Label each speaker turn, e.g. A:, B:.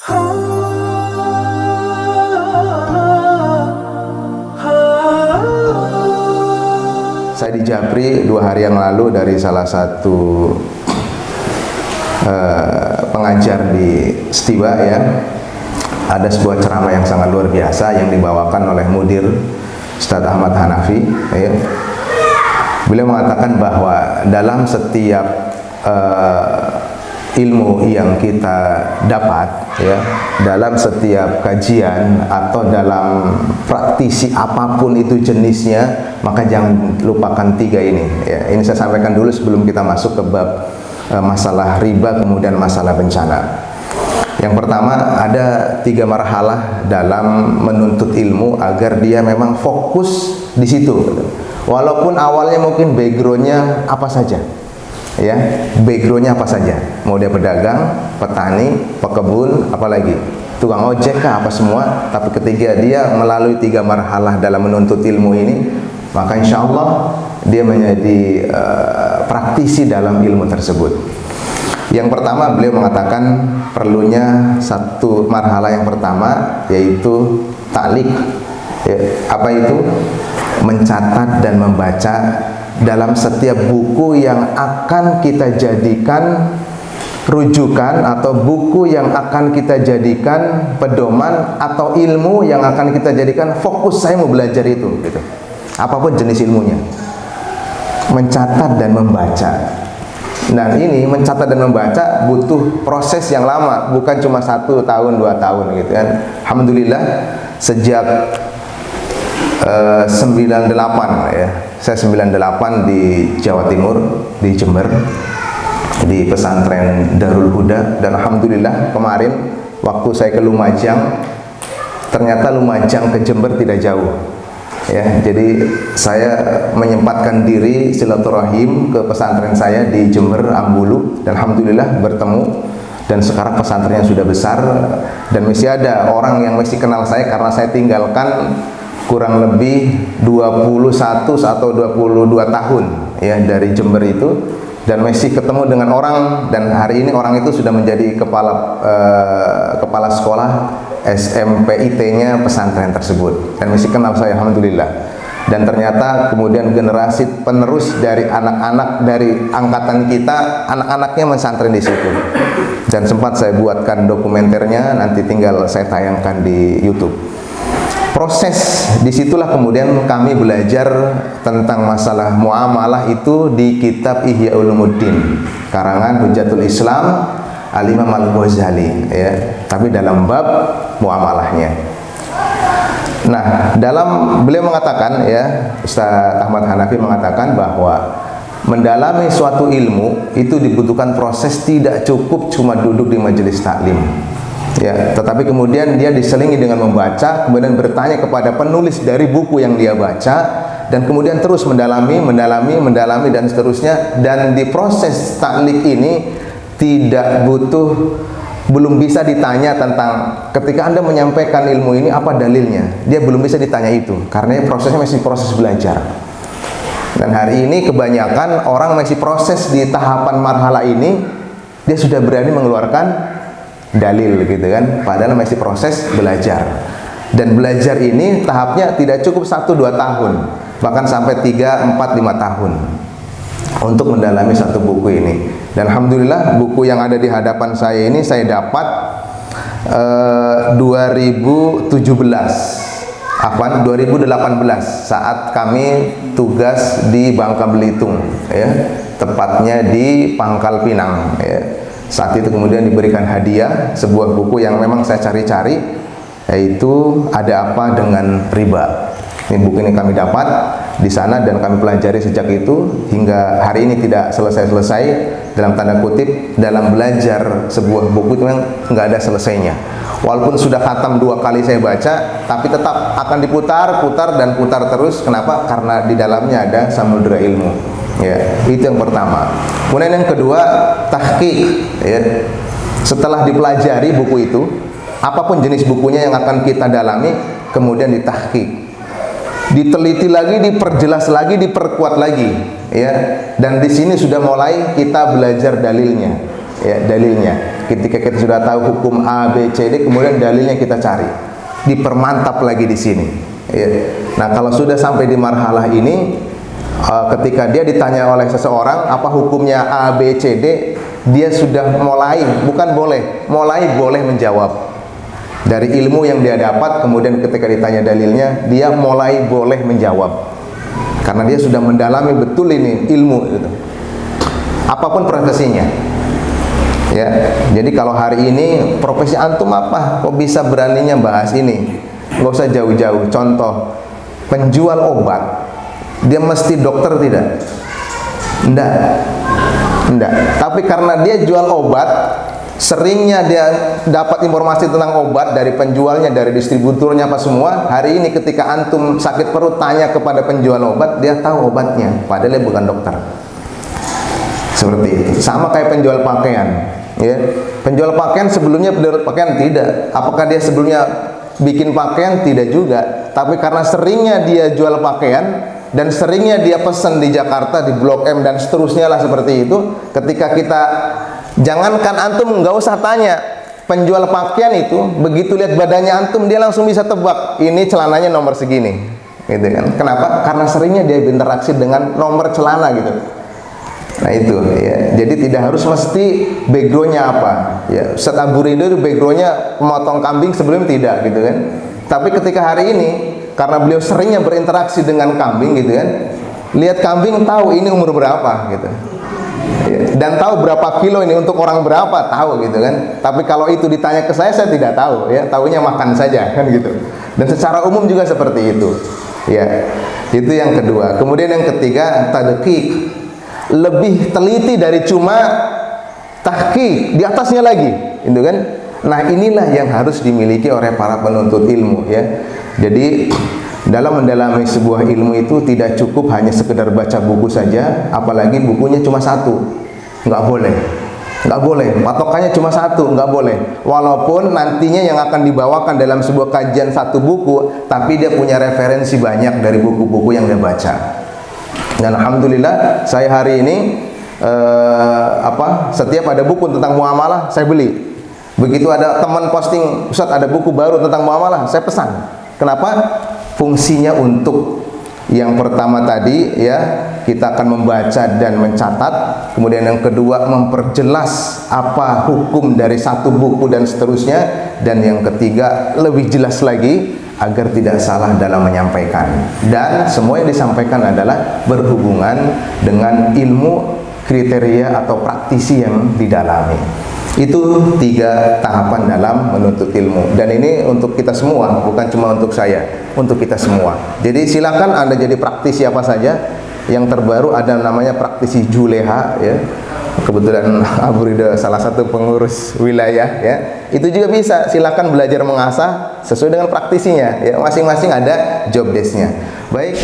A: Saya di Japri 2 hari yang lalu dari salah satu pengajar di Setiwa ya. Ada sebuah ceramah yang sangat luar biasa yang dibawakan oleh Mudir Ustadz Ahmad Hanafi ya. Beliau mengatakan bahwa dalam setiap ilmu yang kita dapat ya, dalam setiap kajian atau dalam praktisi apapun itu jenisnya, maka jangan lupakan 3 ini ya. Ini saya sampaikan dulu sebelum kita masuk ke bab masalah riba kemudian masalah bencana. Yang pertama, ada 3 marhalah dalam menuntut ilmu agar dia memang fokus di situ. Walaupun awalnya mungkin backgroundnya apa saja, ya, backgroundnya apa saja. Mau dia pedagang, petani, pekebun, apalagi tukang ojek kah, apa semua. Tapi ketika dia melalui 3 marhalah dalam menuntut ilmu ini, maka insya Allah dia menjadi praktisi dalam ilmu tersebut. Yang pertama, beliau mengatakan perlunya 1 marhalah yang pertama, yaitu ta'liq ya. Apa itu? Mencatat dan membaca dalam setiap buku yang akan kita jadikan rujukan, atau buku yang akan kita jadikan pedoman, atau ilmu yang akan kita jadikan fokus saya mau belajar itu gitu. Apapun jenis ilmunya, mencatat dan membaca. Nah, ini mencatat dan membaca butuh proses yang lama, bukan cuma 1 tahun 2 tahun gitu kan. Alhamdulillah sejak 98 ya. Saya 98 di Jawa Timur, di Jember, di pesantren Darul Huda, dan alhamdulillah kemarin waktu saya ke Lumajang, ternyata Lumajang ke Jember tidak jauh. Ya, jadi saya menyempatkan diri silaturahim ke pesantren saya di Jember Ambulu, dan alhamdulillah bertemu. Dan sekarang pesantrennya sudah besar, dan masih ada orang yang masih kenal saya karena saya tinggalkan kurang lebih 21 atau 22 tahun ya dari Jember itu, dan masih ketemu dengan orang, dan hari ini orang itu sudah menjadi kepala sekolah SMPIT-nya pesantren tersebut, dan masih kenal saya alhamdulillah. Dan ternyata kemudian generasi penerus dari anak-anak dari angkatan kita, anak-anaknya pesantren di situ. Dan sempat saya buatkan dokumenternya, nanti tinggal saya tayangkan di YouTube. Proses disitulah kemudian kami belajar tentang masalah muamalah itu di kitab Ihya Ulumuddin karangan Hujjatul Islam Al-Imam Al-Ghazali ya, tapi dalam bab muamalahnya. Nah, dalam beliau mengatakan ya, Ustaz Ahmad Hanafi mengatakan bahwa mendalami suatu ilmu itu dibutuhkan proses, tidak cukup cuma duduk di majelis taklim. Ya, tetapi kemudian dia diselingi dengan membaca, kemudian bertanya kepada penulis dari buku yang dia baca, dan kemudian terus mendalami dan seterusnya. Dan di proses taklik ini tidak butuh, belum bisa ditanya tentang ketika Anda menyampaikan ilmu ini apa dalilnya, dia belum bisa ditanya itu karena prosesnya masih proses belajar. Dan hari ini kebanyakan orang masih proses di tahapan marhala ini, dia sudah berani mengeluarkan dalil gitu kan, padahal masih proses belajar. Dan belajar ini tahapnya tidak cukup 1-2 tahun, bahkan sampai 3, 4, 5 tahun untuk mendalami satu buku ini. Dan alhamdulillah buku yang ada di hadapan saya ini saya dapat 2018 saat kami tugas di Bangka Belitung ya, tepatnya di Pangkal Pinang ya. Saat itu kemudian diberikan hadiah sebuah buku yang memang saya cari-cari, yaitu Ada Apa Dengan Riba. Ini buku ini kami dapat di sana dan kami pelajari sejak itu hingga hari ini tidak selesai-selesai, dalam tanda kutip. Dalam belajar sebuah buku itu memang nggak ada selesainya. Walaupun sudah khatam 2 kali saya baca, tapi tetap akan diputar terus. Kenapa? Karena di dalamnya ada samudera ilmu. Ya, itu yang pertama. Kemudian yang kedua, tahqiq. Ya. Setelah dipelajari buku itu, apapun jenis bukunya yang akan kita dalami, kemudian ditahqiq. Diteliti lagi, diperjelas lagi, diperkuat lagi, ya. Dan di sini sudah mulai kita belajar dalilnya, ya, dalilnya. ketika kita sudah tahu hukum A, B, C, D, kemudian dalilnya kita cari, dipermantap lagi di sini. Ya. Nah, kalau sudah sampai di marhalah ini, ketika dia ditanya oleh seseorang apa hukumnya A, B, C, D, dia sudah mulai, bukan boleh, mulai boleh menjawab. Dari ilmu yang dia dapat, kemudian ketika ditanya dalilnya, dia mulai boleh menjawab. Karena dia sudah mendalami betul ini ilmu gitu. Apapun profesinya. Ya. Jadi kalau hari ini profesi antum apa? Kok bisa beraninya bahas ini? Nggak usah jauh-jauh. Contoh, penjual obat, dia mesti dokter tidak? Enggak. Tapi karena dia jual obat, seringnya dia dapat informasi tentang obat dari penjualnya, dari distributornya apa semua. Hari ini ketika antum sakit perut tanya kepada penjual obat, dia tahu obatnya, padahal dia bukan dokter. Seperti itu. Sama kayak penjual pakaian, ya. Penjual pakaian sebelumnya penjual pakaian tidak. Apakah dia sebelumnya bikin pakaian? Tidak juga. Tapi karena seringnya dia jual pakaian dan seringnya dia pesan di Jakarta, di Blok M dan seterusnya lah seperti itu. Ketika kita, jangankan antum, nggak usah tanya, penjual pakaian itu begitu lihat badannya antum, dia langsung bisa tebak ini celananya nomor segini, gitu kan? Kenapa? Karena seringnya dia berinteraksi dengan nomor celana gitu. Nah itu ya. Jadi tidak harus mesti backgroundnya apa. Ya, Ustaz Abu Ridho itu backgroundnya pemotong kambing sebelum tidak, gitu kan? Tapi ketika hari ini, karena beliau seringnya berinteraksi dengan kambing, gitu kan? Lihat kambing tahu ini umur berapa, gitu. Dan tahu berapa kilo ini untuk orang berapa, tahu gitu kan. Tapi kalau itu ditanya ke saya tidak tahu, ya, tahunya makan saja kan gitu. Dan secara umum juga seperti itu, ya. Itu yang kedua. Kemudian yang ketiga, tadqiq, lebih teliti dari cuma tahqiq, di atasnya lagi, gitu kan. Nah, inilah yang harus dimiliki oleh para penuntut ilmu, ya. Jadi dalam mendalami sebuah ilmu itu tidak cukup hanya sekedar baca buku saja, apalagi bukunya cuma satu. Nggak boleh, patokannya cuma satu, nggak boleh. Walaupun nantinya yang akan dibawakan dalam sebuah kajian satu buku, tapi dia punya referensi banyak dari buku-buku yang dia baca. Dan alhamdulillah saya hari ini setiap ada buku tentang muamalah saya beli. Begitu ada teman posting, Ustaz ada buku baru tentang muamalah, saya pesan. Kenapa? Fungsinya untuk yang pertama tadi, ya, kita akan membaca dan mencatat. Kemudian yang kedua, memperjelas apa hukum dari satu buku dan seterusnya. Dan yang ketiga, lebih jelas lagi agar tidak salah dalam menyampaikan. Dan semua yang disampaikan adalah berhubungan dengan ilmu, kriteria atau praktisi yang didalami. Itu 3 tahapan dalam menuntut ilmu. Dan ini untuk kita semua, bukan cuma untuk saya, untuk kita semua. Jadi silakan Anda jadi praktisi apa saja. Yang terbaru ada namanya praktisi Juleha, ya. Kebetulan Abu Ridho salah satu pengurus wilayah, ya. Itu juga bisa, silakan belajar mengasah sesuai dengan praktisinya, ya. Masing-masing ada job desk-nya. Baik.